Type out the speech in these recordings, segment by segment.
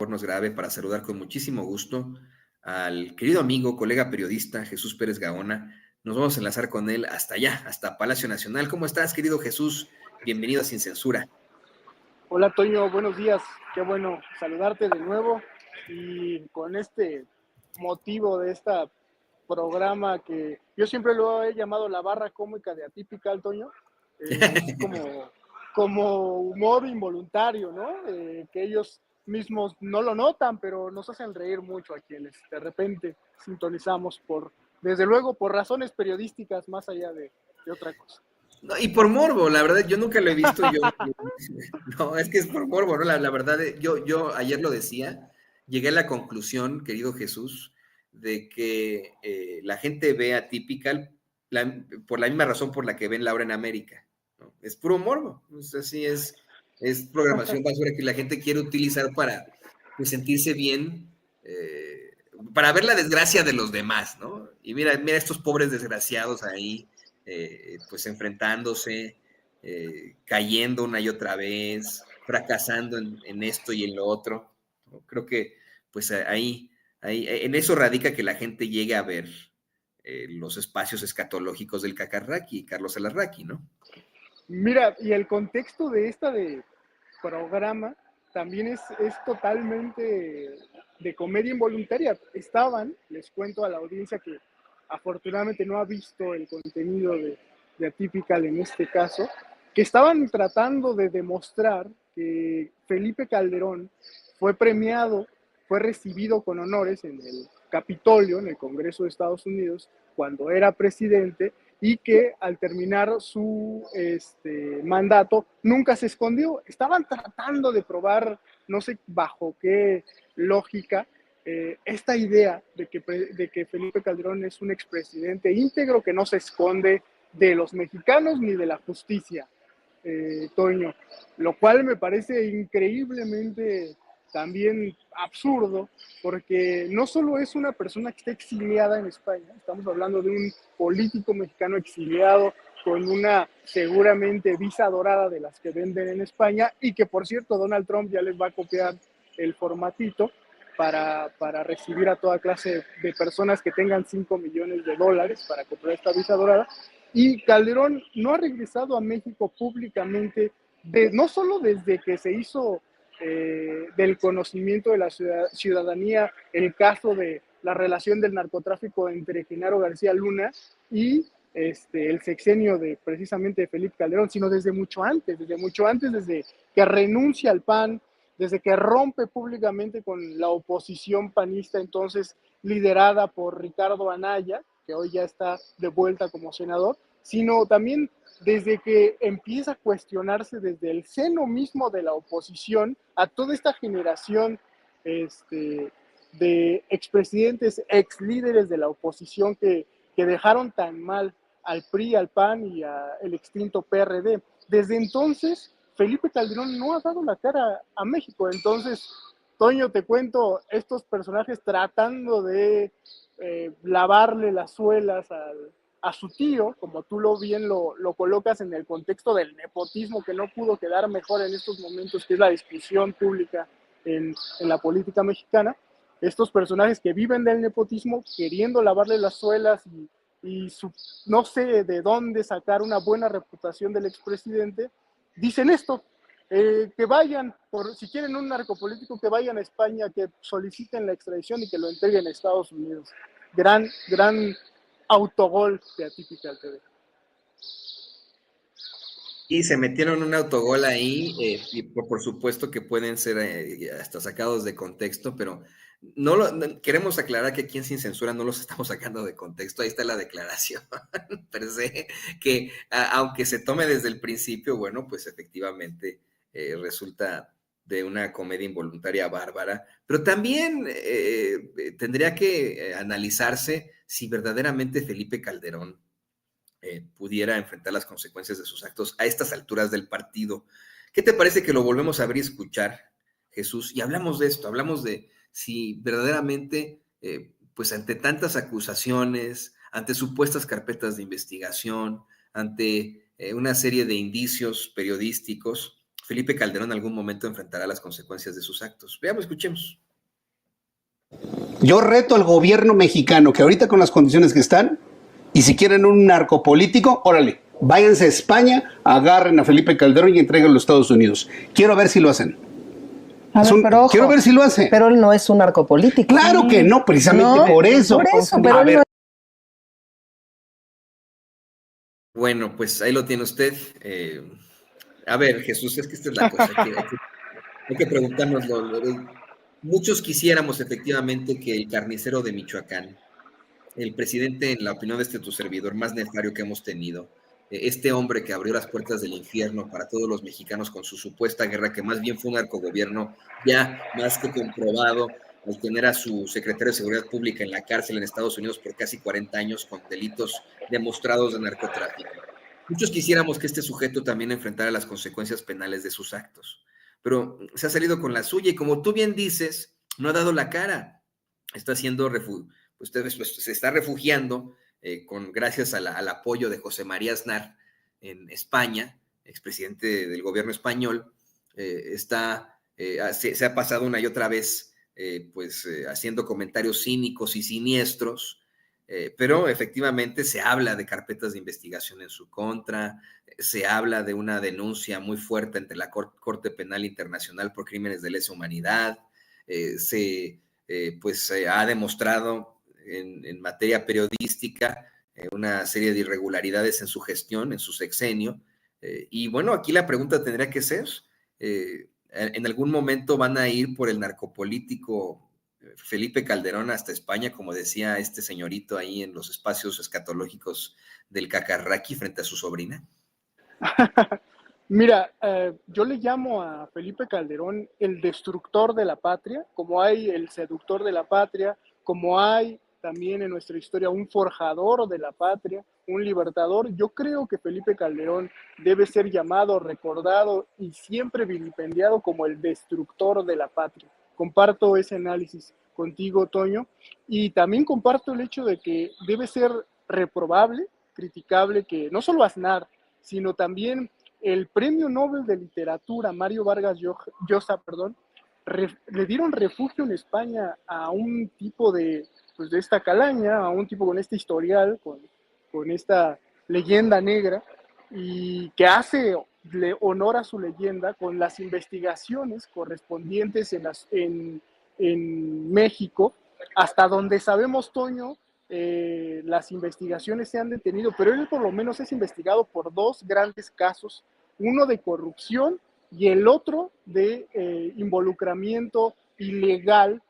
nos grabe para saludar con muchísimo gusto al querido amigo, colega periodista Jesús Pérez Gaona. Nos vamos a enlazar con él hasta allá, hasta Palacio Nacional. ¿Cómo estás, querido Jesús? Bienvenido a Sin Censura. Hola, Toño, buenos días. Qué bueno saludarte de nuevo y con este motivo de este programa que yo siempre lo he llamado la barra cómica de Atypical, Toño. Es como humor involuntario, ¿no? Que ellos mismos no lo notan, pero nos hacen reír mucho a quienes de repente sintonizamos desde luego, por razones periodísticas más allá de otra cosa. No, y por morbo, la verdad, yo nunca lo he visto yo. No, es que es por morbo, ¿no? La verdad, yo ayer lo decía, llegué a la conclusión, querido Jesús, de que la gente ve Atypical por la misma razón por la que ven Laura en América, ¿no? Es puro morbo, pues así es programación basura que la gente quiere utilizar para pues, sentirse bien, para ver la desgracia de los demás, ¿no? Y mira estos pobres desgraciados ahí, pues enfrentándose, cayendo una y otra vez, fracasando en esto y en lo otro. ¿No? Creo que pues ahí, en eso radica que la gente llegue a ver los espacios escatológicos del Cacarraqui, Carlos Alarraqui, ¿no? Mira, y el contexto de programa también es totalmente de comedia involuntaria. Les cuento a la audiencia que afortunadamente no ha visto el contenido de Atypical en este caso, que estaban tratando de demostrar que Felipe Calderón fue premiado, fue recibido con honores en el Capitolio, en el Congreso de Estados Unidos, cuando era presidente, y que al terminar su mandato nunca se escondió. Estaban tratando de probar, no sé bajo qué lógica, esta idea de que Felipe Calderón es un expresidente íntegro que no se esconde de los mexicanos ni de la justicia, Toño, lo cual me parece increíblemente también absurdo, porque no solo es una persona que está exiliada en España, estamos hablando de un político mexicano exiliado con una seguramente visa dorada de las que venden en España y que por cierto Donald Trump ya les va a copiar el formatito para recibir a toda clase de personas que tengan $5 millones para comprar esta visa dorada. Y Calderón no ha regresado a México públicamente, no solo desde que se hizo del conocimiento de la ciudadanía el caso de la relación del narcotráfico entre Genaro García Luna y el sexenio de precisamente de Felipe Calderón, sino desde mucho antes, desde que renuncia al PAN, desde que rompe públicamente con la oposición panista, entonces liderada por Ricardo Anaya, que hoy ya está de vuelta como senador, sino también desde que empieza a cuestionarse desde el seno mismo de la oposición a toda esta generación de expresidentes, ex líderes de la oposición que dejaron tan mal al PRI, al PAN y al extinto PRD. Desde entonces, Felipe Calderón no ha dado la cara a México. Entonces, Toño, te cuento, estos personajes tratando de lavarle las suelas a su tío, como tú bien lo colocas en el contexto del nepotismo, que no pudo quedar mejor en estos momentos, que es la discusión pública en la política mexicana. Estos personajes que viven del nepotismo, queriendo lavarle las suelas no sé de dónde sacar una buena reputación del expresidente, dicen esto, que vayan, si quieren un narcopolítico, que vayan a España, que soliciten la extradición y que lo entreguen a Estados Unidos. Gran autogol de Atypical TV. Y se metieron un autogol ahí, y por supuesto que pueden ser hasta sacados de contexto, pero queremos aclarar que aquí en Sin Censura no los estamos sacando de contexto, ahí está la declaración per se, que aunque se tome desde el principio, bueno, pues efectivamente resulta de una comedia involuntaria bárbara, pero también tendría que analizarse si verdaderamente Felipe Calderón pudiera enfrentar las consecuencias de sus actos a estas alturas del partido. ¿Qué te parece que lo volvemos a ver y escuchar, Jesús? Y hablamos de esto, hablamos de si verdaderamente, pues ante tantas acusaciones, ante supuestas carpetas de investigación, ante una serie de indicios periodísticos, Felipe Calderón en algún momento enfrentará las consecuencias de sus actos. Veamos, escuchemos. Yo reto al gobierno mexicano que ahorita con las condiciones que están, y si quieren un narcopolítico, órale, váyanse a España, agarren a Felipe Calderón y entreguen a los Estados Unidos. Quiero ver si lo hacen. Pero ojo, quiero ver si lo hace. Pero él no es un narcopolítico. Claro que no, precisamente No, por eso. Por eso, pero a ver. Bueno, pues ahí lo tiene usted. A ver, Jesús, es que esta es la cosa. Hay que preguntárnoslo. Muchos quisiéramos efectivamente que el carnicero de Michoacán, el presidente, en la opinión de tu servidor, más nefario que hemos tenido, este hombre que abrió las puertas del infierno para todos los mexicanos con su supuesta guerra, que más bien fue un narcogobierno, ya más que comprobado, al tener a su secretario de Seguridad Pública en la cárcel en Estados Unidos por casi 40 años con delitos demostrados de narcotráfico. Muchos quisiéramos que este sujeto también enfrentara las consecuencias penales de sus actos, pero se ha salido con la suya y, como tú bien dices, no ha dado la cara. Está siendo se está refugiando gracias al apoyo de José María Aznar en España, expresidente del gobierno español. Se ha pasado una y otra vez haciendo comentarios cínicos y siniestros, pero efectivamente se habla de carpetas de investigación en su contra, se habla de una denuncia muy fuerte ante la Corte Penal Internacional por crímenes de lesa humanidad. Se ha demostrado en materia periodística una serie de irregularidades en su gestión, en su sexenio. Y bueno, aquí la pregunta tendría que ser, ¿en algún momento van a ir por el narcopolítico Felipe Calderón hasta España, como decía este señorito ahí en los espacios escatológicos del Cacarraqui frente a su sobrina? Mira, yo le llamo a Felipe Calderón el destructor de la patria, como hay el seductor de la patria, como hay también en nuestra historia un forjador de la patria, un libertador. Yo creo que Felipe Calderón debe ser llamado, recordado y siempre vilipendiado como el destructor de la patria. Comparto ese análisis contigo, Toño, y también comparto el hecho de que debe ser reprobable, criticable, que no solo Aznar, sino también el Premio Nobel de Literatura, Mario Vargas Llosa, le dieron refugio en España a un tipo de esta calaña, a un tipo con este historial, con esta leyenda negra, y que hace honor a su leyenda con las investigaciones correspondientes en México, hasta donde sabemos, Toño, las investigaciones se han detenido, pero él por lo menos es investigado por dos grandes casos, uno de corrupción y el otro de involucramiento ilegal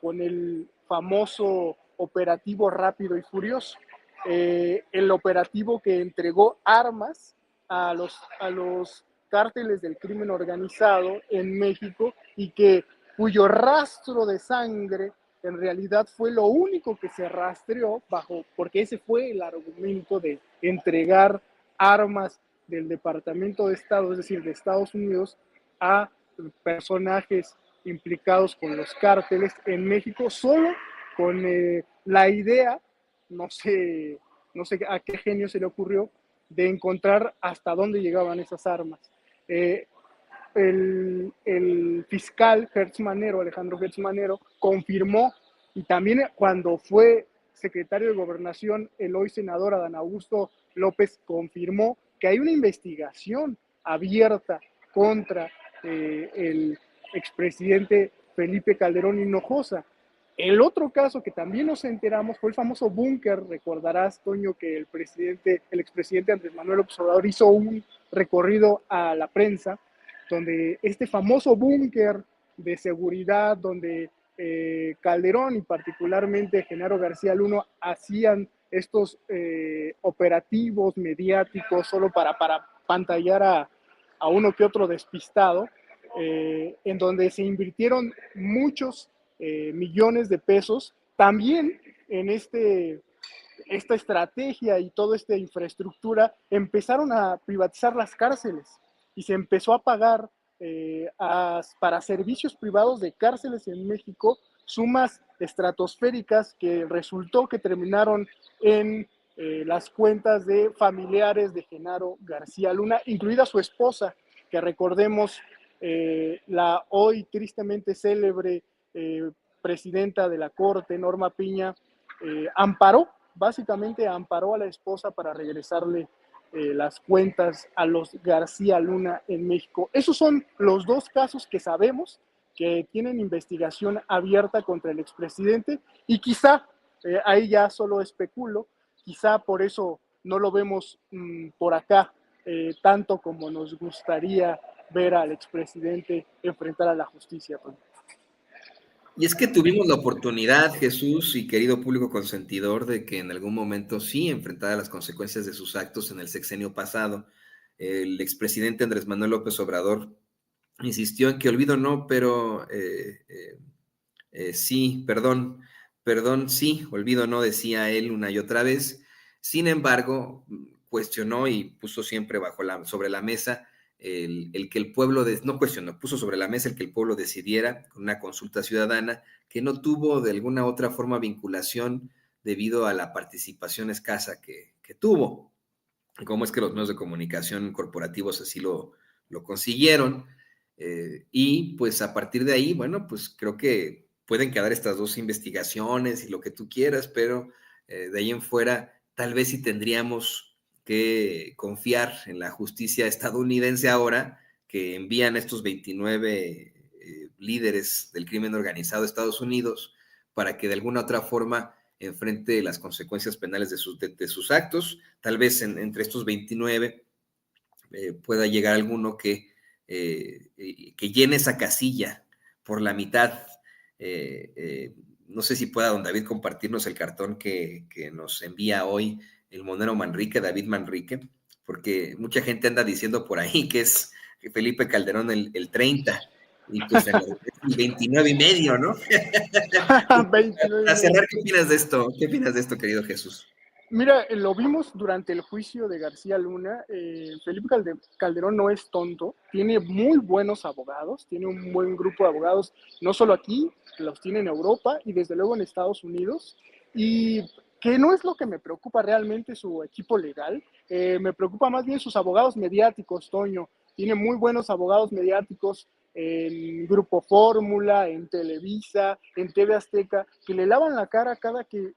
con el famoso operativo Rápido y Furioso. El operativo que entregó armas a los cárteles del crimen organizado en México y cuyo rastro de sangre en realidad fue lo único que se rastreó porque ese fue el argumento de entregar armas del Departamento de Estado, es decir, de Estados Unidos, a personajes implicados con los cárteles en México, solo con la idea, no sé a qué genio se le ocurrió, de encontrar hasta dónde llegaban esas armas. El fiscal Alejandro Gertz Manero, confirmó, y también cuando fue secretario de Gobernación, el hoy senador Adán Augusto López confirmó que hay una investigación abierta contra el expresidente Felipe Calderón Hinojosa. El otro caso que también nos enteramos fue el famoso búnker. Recordarás, Toño, que el expresidente Andrés Manuel López Obrador hizo un recorrido a la prensa donde este famoso búnker de seguridad, donde Calderón y particularmente Genaro García Luna hacían estos operativos mediáticos solo para pantallar a uno que otro despistado, en donde se invirtieron muchos millones de pesos, también en esta estrategia y toda esta infraestructura empezaron a privatizar las cárceles y se empezó a pagar para servicios privados de cárceles en México sumas estratosféricas que resultó que terminaron en las cuentas de familiares de Genaro García Luna, incluida su esposa. que recordemos la hoy tristemente célebre presidenta de la Corte, Norma Piña, básicamente amparó a la esposa para regresarle las cuentas a los García Luna en México. Esos son los dos casos que sabemos que tienen investigación abierta contra el expresidente y quizá, ahí ya solo especulo, quizá por eso no lo vemos por acá tanto como nos gustaría ver al expresidente enfrentar a la justicia. Pues. Y es que tuvimos la oportunidad, Jesús y querido público consentidor, de que en algún momento sí enfrentara las consecuencias de sus actos en el sexenio pasado. El expresidente Andrés Manuel López Obrador insistió en que olvido no, pero sí, perdón, sí, olvido no, decía él una y otra vez. Sin embargo, cuestionó y puso siempre sobre la mesa el que el pueblo, no cuestionó, puso sobre la mesa el que el pueblo decidiera con una consulta ciudadana que no tuvo de alguna otra forma vinculación debido a la participación escasa que tuvo. Cómo es que los medios de comunicación corporativos así lo consiguieron. Y pues a partir de ahí, bueno, pues creo que pueden quedar estas dos investigaciones y lo que tú quieras, pero de ahí en fuera tal vez sí tendríamos que confiar en la justicia estadounidense ahora, que envían estos 29 líderes del crimen organizado a Estados Unidos para que de alguna otra forma enfrente las consecuencias penales de sus actos. Tal vez entre estos 29 pueda llegar alguno que llene esa casilla por la mitad. No sé si pueda don David compartirnos el cartón que nos envía hoy el monero Manrique, David Manrique, porque mucha gente anda diciendo por ahí que es Felipe Calderón el 30, y pues el 29 y medio, ¿no? 29 Para cerrar, ¿qué opinas de esto? ¿Qué opinas de esto, querido Jesús? Mira, lo vimos durante el juicio de García Luna. Felipe Calderón no es tonto, tiene muy buenos abogados, tiene un buen grupo de abogados, no solo aquí, los tiene en Europa y desde luego en Estados Unidos. Y que no es lo que me preocupa realmente su equipo legal, me preocupa más bien sus abogados mediáticos, Toño. Tiene muy buenos abogados mediáticos en Grupo Fórmula, en Televisa, en TV Azteca, que le lavan la cara cada que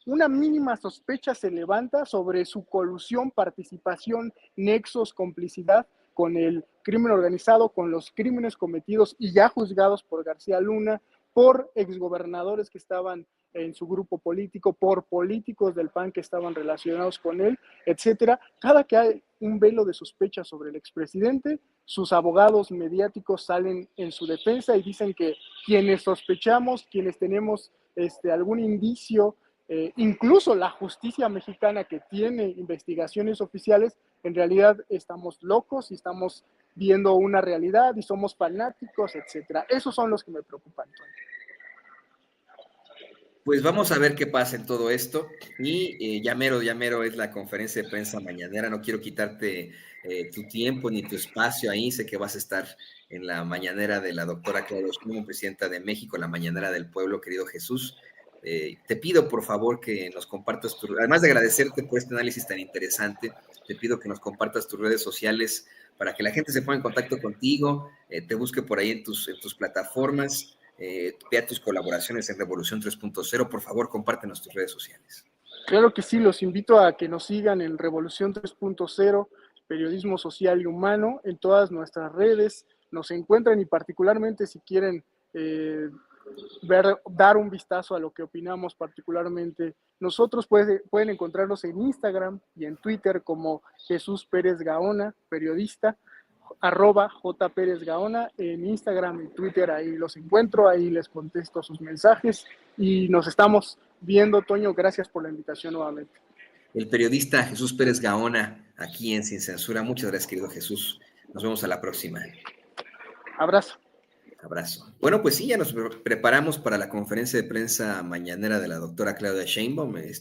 una mínima sospecha se levanta sobre su colusión, participación, nexos, complicidad con el crimen organizado, con los crímenes cometidos y ya juzgados por García Luna, por exgobernadores que estaban en su grupo político, por políticos del PAN que estaban relacionados con él, etcétera. Cada que hay un velo de sospecha sobre el expresidente, sus abogados mediáticos salen en su defensa y dicen que quienes sospechamos, quienes tenemos algún indicio, incluso la justicia mexicana que tiene investigaciones oficiales, en realidad estamos locos y estamos viendo una realidad y somos fanáticos, etcétera. Esos son los que me preocupan, Tony. Pues vamos a ver qué pasa en todo esto. Y ya mero es la conferencia de prensa mañanera. No quiero quitarte tu tiempo ni tu espacio ahí. Sé que vas a estar en la mañanera de la doctora Claudia Sheinbaum, presidenta de México, la mañanera del pueblo, querido Jesús. Te pido, por favor, que nos compartas además de agradecerte por este análisis tan interesante, te pido que nos compartas tus redes sociales para que la gente se ponga en contacto contigo, te busque por ahí en tus plataformas. Vea tus colaboraciones en Revolución 3.0, por favor, compártenos tus redes sociales. Claro que sí, los invito a que nos sigan en Revolución 3.0, periodismo social y humano, en todas nuestras redes, nos encuentran y particularmente si quieren dar un vistazo a lo que opinamos particularmente nosotros, pueden encontrarnos en Instagram y en Twitter como Jesús Pérez Gaona, periodista, @jpérezgaona en Instagram y Twitter, ahí los encuentro, ahí les contesto sus mensajes y nos estamos viendo, Toño, gracias por la invitación nuevamente. El periodista Jesús Pérez Gaona, aquí en Sin Censura. Muchas gracias, querido Jesús. Nos vemos a la próxima. Abrazo. Abrazo. Bueno, pues sí, ya nos preparamos para la conferencia de prensa mañanera de la doctora Claudia Sheinbaum.